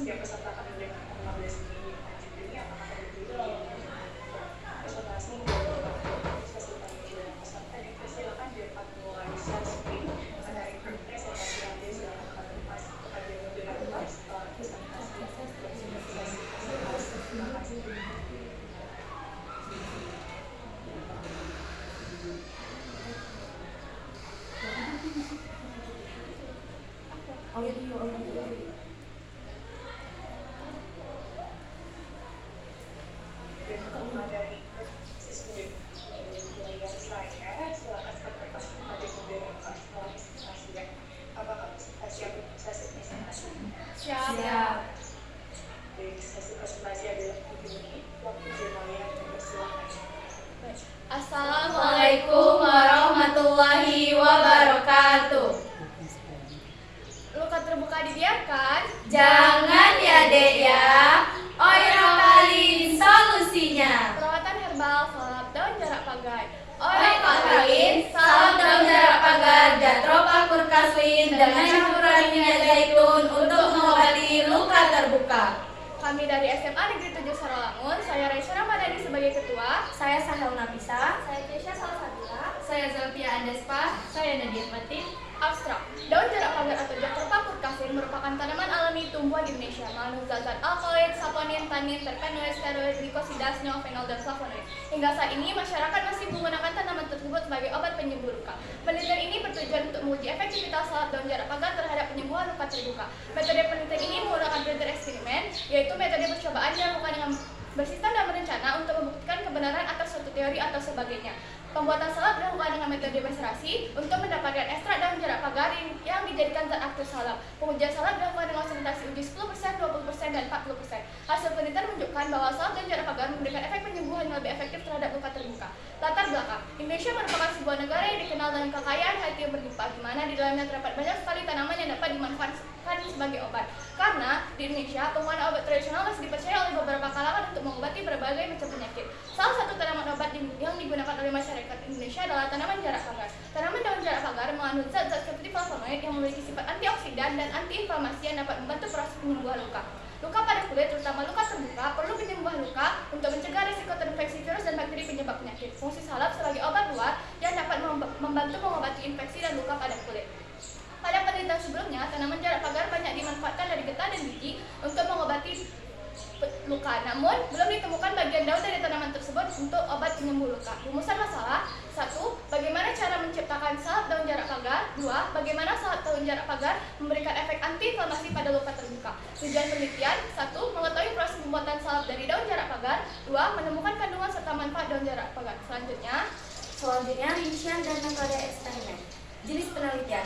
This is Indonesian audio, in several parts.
setiap peserta kami dengan 15 ini lanjut ini apakah berdiri presentasi presentasi dan peserta dipersilakan dapat mulai share screen menarik presentasi nanti silakan kepada mas kepada moderator setelah presentasi terima kasih. Siap. Sesi presentasi adalah begini, waktu jurnalnya dipersilakan. Assalamualaikum warahmatullahi wabarakatuh. Luka terbuka didiamkan. Jangan ya dek ya. Orokalin solusinya. Perawatan herbal salep daun jarak pagar. Orokalin salep daun jarak pagar Jatropha curcaswin dengan campuran minyak zaitun untuk mengobati luka terbuka. Kami dari SMA Negeri 7 Sarawangun, saya Raisa Ramadhani sebagai ketua. Saya Sahel Nafisa. Saya Keisha Salsabila. Saya Zalfia Andespa. Saya Nadia Fatin. Abstrak. Daun jarak pagar atau Jatropha curcaswin merupakan tanaman alami tumbuhan di Indonesia. Mengandung zat-zat alkaloid, saponin, tanin, terpenoid, steroid, glikosida, neofenol, dan flavonoid. Hingga saat ini masyarakat masih menggunakan tanaman tersebut sebagai obat penyembuh luka. Penelitian ini bertujuan untuk menguji efektivitas salep daun jarak pagar terhadap penyembuhan luka terbuka. Metode penelitian ini menggunakan metode eksperimen, yaitu metode percobaan yang dilakukan dengan bersistem dan berencana untuk membuktikan kebenaran atas suatu teori atau sebagainya. Pembuatan salep dilakukan dengan metode macerasi untuk mendapatkan ekstrak daun jarak pagar yang dijadikan zat aktif salep. Pengujian salep dilakukan dengan konsentrasi uji 10%, 20%, dan 40%. Hasil penelitian menunjukkan bahwa salep daun jarak pagar memberikan efek penyembuhan yang lebih efektif terhadap luka terbuka. Latar belakang, Indonesia merupakan sebuah negara yang dikenal dengan kekayaan hayati yang berlimpah, di mana di dalamnya terdapat banyak sekali tanaman yang dapat dimanfaatkan sebagai obat. Karena di Indonesia, penggunaan obat tradisional masih dipercaya oleh beberapa kalangan untuk mengobati berbagai macam penyakit. Salah satu tanaman obat yang digunakan oleh masyarakat Indonesia adalah tanaman jarak pagar. Tanaman daun jarak pagar mengandung zat-zat seperti flavonoid yang memiliki sifat antioksidan dan antiinflamasi yang dapat membantu proses penyembuhan luka. Luka pada kulit, terutama luka terbuka, perlu penyembuhan luka untuk mencegah risiko terinfeksi virus dan bakteri penyebab penyakit. Fungsi salep sebagai obat luar yang dapat membantu mengobati infeksi dan luka pada kulit. Pada penelitian sebelumnya, tanaman jarak pagar banyak dimanfaatkan dari getah dan biji untuk mengobati luka. Namun, belum ditemukan bagian daun dari tanaman tersebut untuk obat penyembuh luka. Rumusan masalah: 1. Bagaimana cara menciptakan salep daun jarak pagar? 2. Bagaimana salep daun jarak pagar memberikan efek antiinflamasi pada luka terbuka? Tujuan penelitian: 1. Mengetahui proses pembuatan salep dari daun jarak pagar. 2. Menemukan kandungan serta manfaat daun jarak pagar. Selanjutnya, rincian dan metode eksperimen. Jenis penelitian.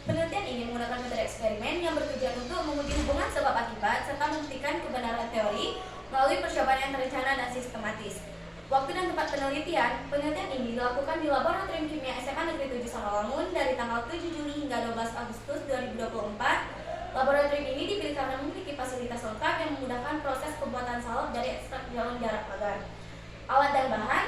Penelitian ini menggunakan metode eksperimen yang bertujuan untuk menguji hubungan sebab akibat serta membuktikan kebenaran teori melalui percobaan yang terencana dan sistematis. Waktu dan tempat penelitian. Penelitian ini dilakukan di Laboratorium Kimia SMA Negeri 7 Sarawangun dari tanggal 7 Juli hingga 12 Agustus 2024. Laboratorium ini dipilih karena memiliki fasilitas lengkap yang memudahkan proses pembuatan salep dari ekstrak daun jarak pagar. Alat dan bahan.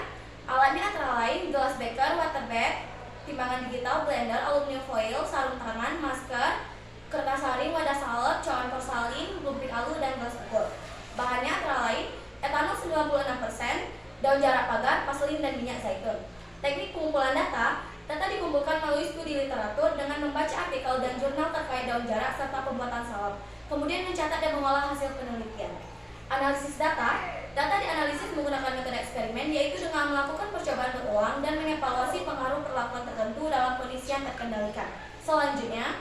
Alatnya antara lain gelas beker, water bag, timbangan digital, blender, aluminium foil, sarung tangan, masker, kertas saring, wadah salep, cawan porsalin, lumpik alu, dan gelas ukur. Bahannya antara lain etanol 96%, daun jarak pagar, vaselin, dan minyak zaitun. Teknik pengumpulan data. Data dikumpulkan melalui studi literatur dengan membaca artikel dan jurnal terkait daun jarak serta pembuatan salep. Kemudian mencatat dan mengolah hasil penelitian. Analisis data. Data dianalisis menggunakan metode eksperimen, yaitu dengan melakukan percobaan berulang dan mengevaluasi pengaruh perlakuan tertentu dalam kondisi yang terkendalikan. Selanjutnya,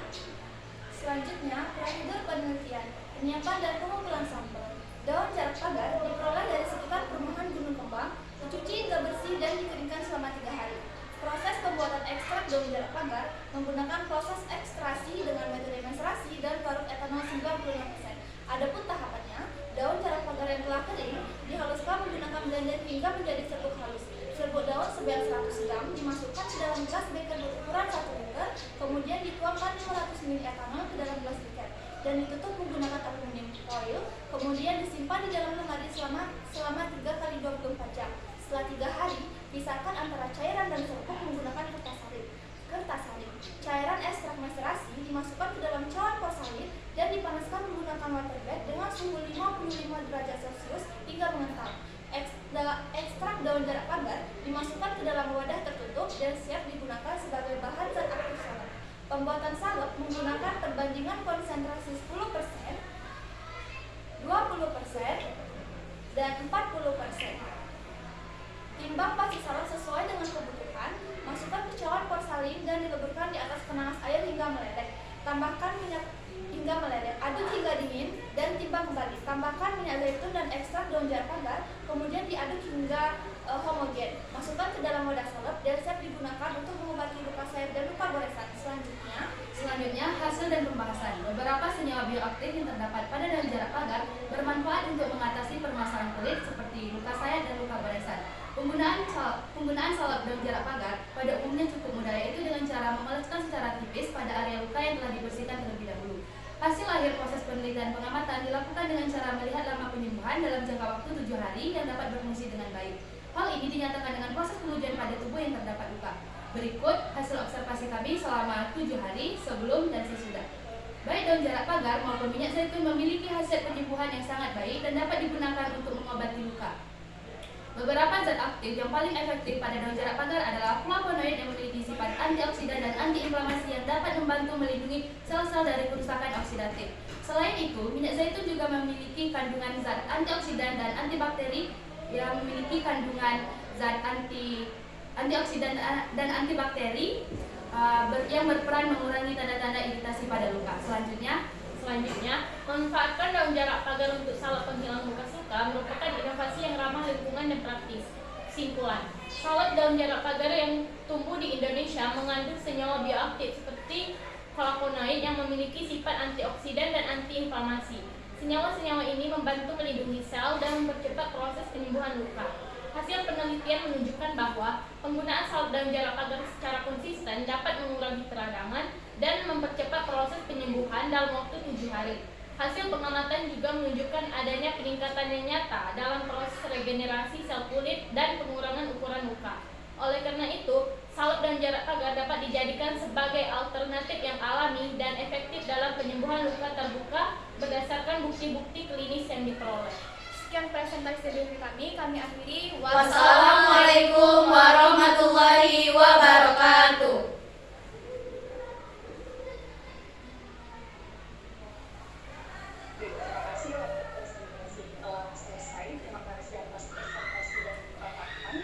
prosedur penelitian, penyiapan dan pengumpulan sampel. Daun jarak pagar diperoleh dari sekitar perumahan Gunung Kembang, dicuci hingga bersih dan dikeringkan selama 3 hari. Proses pembuatan ekstrak daun jarak pagar menggunakan proses ekstrasi dengan metode macerasi dan parut etanol 96%. Adapun tahapannya, daun jarak pagar yang telah kering dihaluskan menggunakan blender hingga menjadi serbuk halus. Serbuk daun seberat 100 gram dimasukkan ke dalam gelas beker berukuran 1 liter, kemudian dituangkan 500 ml etanol ke dalam gelas beker dan ditutup menggunakan aluminium foil, kemudian disimpan di dalam lemari selama 3 kali 24 jam. Setelah 3 hari, pisahkan antara cairan dan serbuk menggunakan kertas saring. Cairan ekstrak macerasi dimasukkan ke dalam cawan porsalin dan dipanaskan menggunakan water bed dengan suhu 55 derajat Celcius hingga mengental. Ekstrak daun jarak pagar dimasukkan ke dalam wadah tertutup dan siap digunakan sebagai bahan zat aktif salep. Pembuatan salep menggunakan perbandingan konsentrasi 10%, 20%, dan 40%. Timbang pasti salep sesuai dengan kebutuhan. Masukkan kicauan porsalin dan dileburkan di atas penaas air hingga meleleh. Tambahkan minyak hingga meleleh. Aduk hingga dingin dan timbang kembali. Tambahkan minyak zaitun dan ekstrak daun jarak pagar, kemudian diaduk hingga homogen. Masukkan ke dalam wadah salep dan siap digunakan untuk mengobati luka sayat dan luka goresan. Selanjutnya, hasil dan pembahasan. Beberapa senyawa bioaktif yang terdapat pada daun jarak pagar bermanfaat untuk mengatasi permasalahan kulit seperti luka sayat dan luka goresan. Penggunaan salep daun jarak pagar pada umumnya cukup mudah, yaitu dengan cara mengoleskan secara tipis pada area luka yang telah dibersihkan terlebih dahulu. Hasil akhir proses penelitian pengamatan dilakukan dengan cara melihat lama penyembuhan dalam jangka waktu 7 hari yang dapat berfungsi dengan baik. Hal ini dinyatakan dengan proses pengujian pada tubuh yang terdapat luka. Berikut hasil observasi kami selama 7 hari sebelum dan sesudah. Baik daun jarak pagar maupun minyak zaitun memiliki hasil penyembuhan yang sangat baik dan dapat digunakan untuk mengobati luka. Beberapa zat aktif yang paling efektif pada daun jarak pagar adalah flavonoid yang memiliki sifat antioksidan dan antiinflamasi yang dapat membantu melindungi sel-sel dari kerusakan oksidatif. Selain itu, minyak zaitun juga memiliki kandungan zat antioksidan dan antibakteri yang memiliki kandungan zat antioksidan dan antibakteri yang berperan mengurangi tanda-tanda iritasi pada luka. Selanjutnya, memanfaatkan daun jarak pagar untuk salep penghilang bekas luka merupakan inovasi yang ramah lingkungan dan praktis. Kesimpulan, salep daun jarak pagar yang tumbuh di Indonesia mengandung senyawa bioaktif seperti flavonoid yang memiliki sifat antioksidan dan antiinflamasi. Senyawa-senyawa ini membantu melindungi sel dan mempercepat proses penyembuhan luka. Hasil penelitian menunjukkan bahwa penggunaan salep daun jarak pagar secara konsisten dapat mengurangi peradangan dan mempercepat proses penyembuhan dalam waktu 7 hari. Hasil pengamatan juga menunjukkan adanya peningkatan yang nyata dalam proses regenerasi sel kulit dan pengurangan ukuran luka. Oleh karena itu, salep daun jarak pagar dapat dijadikan sebagai alternatif yang alami dan efektif dalam penyembuhan luka terbuka berdasarkan bukti-bukti klinis yang diperoleh. Sekian presentasi dari kami akhiri. Wassalamualaikum warahmatullahi wabarakatuh. Terima kasih atas presentasi selesai. Terima kasih atas presentasi dan pemaparan.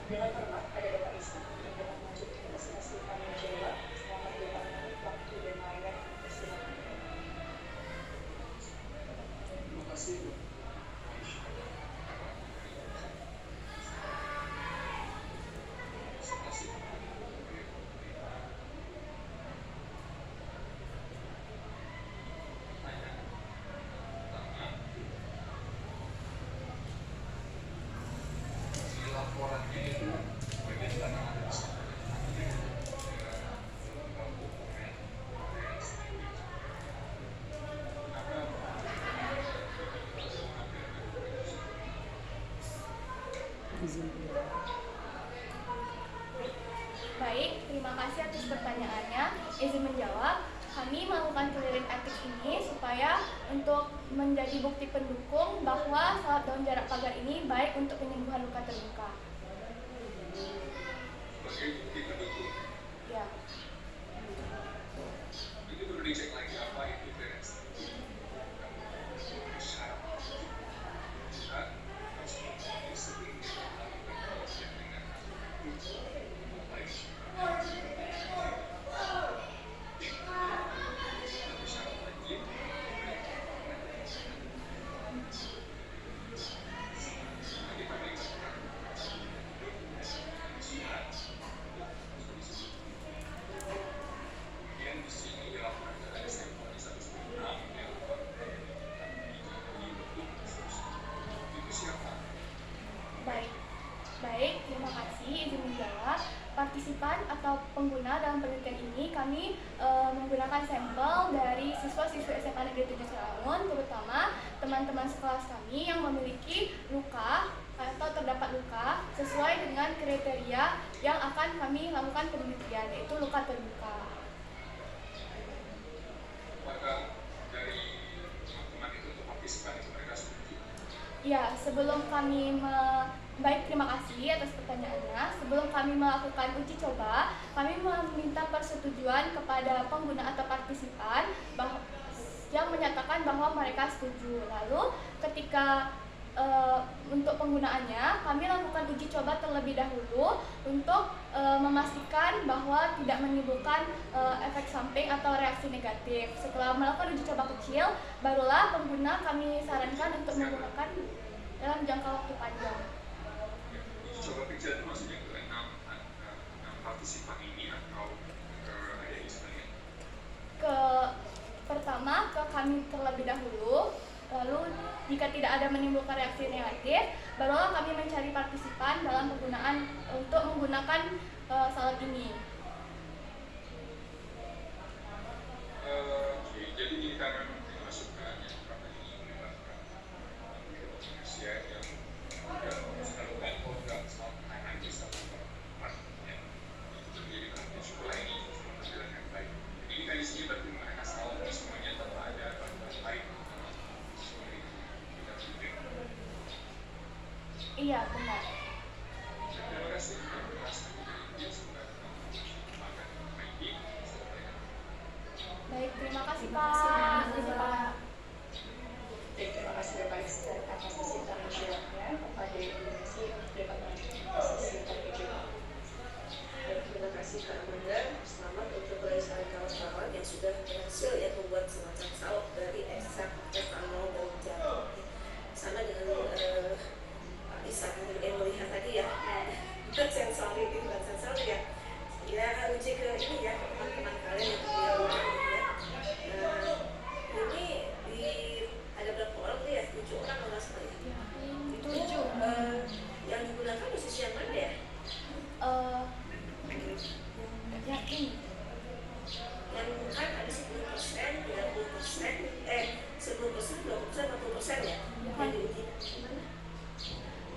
Dengan hormat ada Bapak Isma yang dapat melanjutkan presentasi kami jawab. Selamat datang waktu dan layak. Silakan. Terima kasih. Baik, terima kasih atas pertanyaannya. Izin menjawab, kami melakukan clearing etik ini supaya untuk menjadi bukti pendukung bahwa salep daun jarak pagar ini baik untuk penyembuhan luka terbuka. Sebagai bukti pendukung, Ya. ini perlu dicek lagi apa itu clearance. Syarat. Baik, terima kasih. Izin menjawab. Partisipan atau pengguna dalam penelitian ini kami menggunakan sampel dari siswa-siswi SMA Negeri 7 Cilaun, terutama teman-teman sekelas kami yang memiliki luka atau terdapat luka sesuai dengan kriteria yang akan kami lakukan penelitian, yaitu luka terbuka. Maka Ya, baik, terima kasih atas pertanyaannya. Sebelum kami melakukan uji coba, kami meminta persetujuan kepada pengguna atau partisipan yang menyatakan bahwa mereka setuju. Lalu ketika untuk penggunaannya, kami lakukan uji coba terlebih dahulu untuk memastikan bahwa tidak menimbulkan efek samping atau reaksi negatif. Setelah melakukan uji coba kecil, barulah pengguna kami sarankan untuk menggunakan dalam jangka waktu panjang. Uji coba kecil itu maksudnya ke 6 partisipan ini atau ada istilahnya? Pertama ke kami terlebih dahulu. Lalu jika tidak ada menimbulkan reaksi negatif, barulah kami mencari partisipan dalam untuk menggunakan salep ini. Oke, jadi ini karena dimasukkan yang pertama ini menyebabkan manusia yang melakukan program selama bisa partnya itu terjadi nanti setelah ini penampilan yang baik. Jadi ini kan isinya berarti mereka selalu semuanya tetap ada baik baik. Iya, benar. Terima kasih. Baik, terima kasih Terima kasih, Pak. Pak. Terima kasih Bapak Esther atas kesintahan menjawabnya kepada Indonesia Departemen Investasi Teknologi. Dan terima kasih Kak Amanda. Selamat untuk perusahaan kawan-kawan yang sudah berhasil membuat semacam salep dari ekstrak etanol daun jeruk. Sama dengan Pak Isa yang melihat tadi ya, sensori itu bukan sensori ya. Ya uji ke ini ya, teman-teman kalian yang di rumah ya. Ini ada berapa orang tuh ya? 7 orang kalau nggak salah ya. Itu 7. Yang digunakan posisi yang mana ya? Yang ini. Yang kan ada 10%, 30%, 10%, 20%, 40% ya? Yang diuji gimana?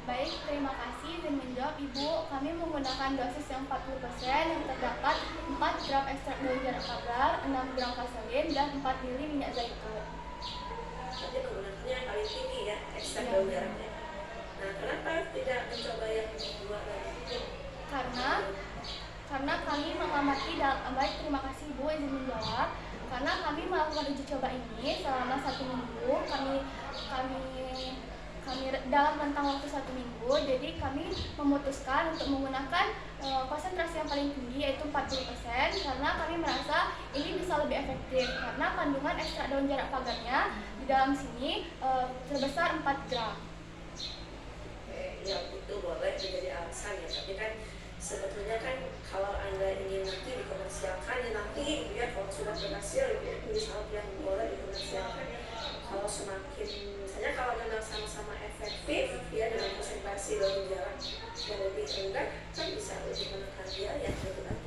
Baik, terima kasih dan menjawab Ibu. Kami menggunakan dosis yang 40% yang terdapat 4 gram ekstrak daun jeruk pagar, 6 gram vaselin, dan 4 ml minyak zaitun. Nanti menggunakannya yang paling tinggi ya, ekstrak daun jeruknya. Nah, kenapa tidak mencoba yang dua lagi? Karena kami mengamati baik, terima kasih Ibu izin menjawab. Karena kami melakukan uji coba ini selama 1 minggu, kami dalam rentang waktu 1 minggu, jadi kami memutuskan untuk menggunakan konsentrasi yang paling tinggi yaitu 40% karena kami merasa ini bisa lebih efektif karena kandungan ekstrak daun jeruk pagarnya di dalam sini sebesar 4 gram. Ya itu boleh menjadi alasan ya, tapi kan sebetulnya kan kalau Anda ingin nanti dikomersialkan ya nanti ya kalau sudah berhasil ya misalnya yang boleh dikomersialkan kalau semakin misalnya kalau memang sama-sama efektif ya dengan konsentrasi daun jeruk yang lebih rendah kan bisa lebih menekan biaya gitu kan,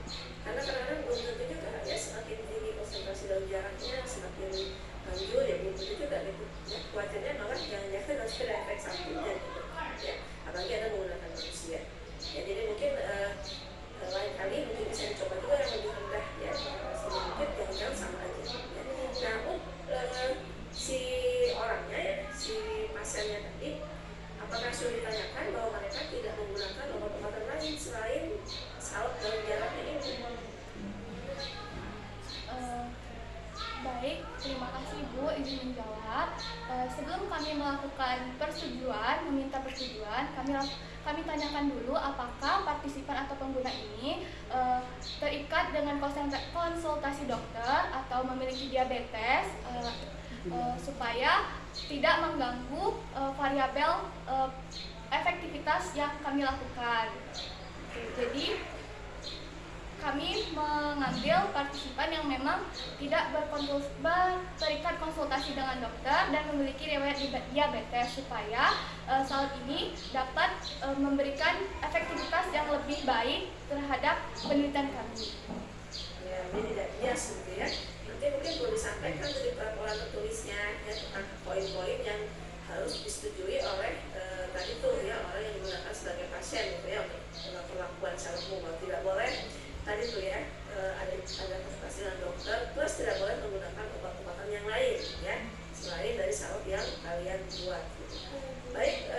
karena kadang-kadang belum tentu juga ya semakin tinggi konsentrasi daun jeruknya semakin manjur ya belum tentu juga gitu ya, khawatirnya malah jangan-jangan harus ada efek sampingnya gitu ya, apalagi Anda menggunakan manusia ya, jadi mungkin lain kali mungkin bisa dicoba juga yang lebih rendah ya, mungkin jangan-jangan sama aja ya. Nah, si orangnya ya, si pasiennya tadi apakah sudah ditanyakan bahwa mereka tidak menggunakan obat-obatan lain selain salep daun jeruknya ini? Baik, terima kasih Ibu izin menjawab. Sebelum kami melakukan meminta persetujuan, kami tanyakan dulu apakah partisipan atau pengguna ini terikat dengan konsultasi dokter atau memiliki diabetes supaya tidak mengganggu variabel efektivitas yang kami lakukan. Jadi kami mengambil partisipan yang memang tidak terikat konsultasi dengan dokter dan memiliki riwayat diabetes supaya salep ini dapat memberikan efektivitas yang lebih baik terhadap penelitian kami. Ya, ini tidak bias gitu ya. Nanti mungkin perlu disampaikan dari peraturan tertulisnya ya, tentang poin-poin yang harus disetujui oleh tadi tuh ya orang yang digunakan sebagai pasien gitu ya untuk perlakuan secara umum. Tidak boleh tadi tuh ya ada konsultasi dengan dokter, plus tidak boleh menggunakan obat-obatan yang lain ya selain dari salep yang kalian buat gitu. Baik,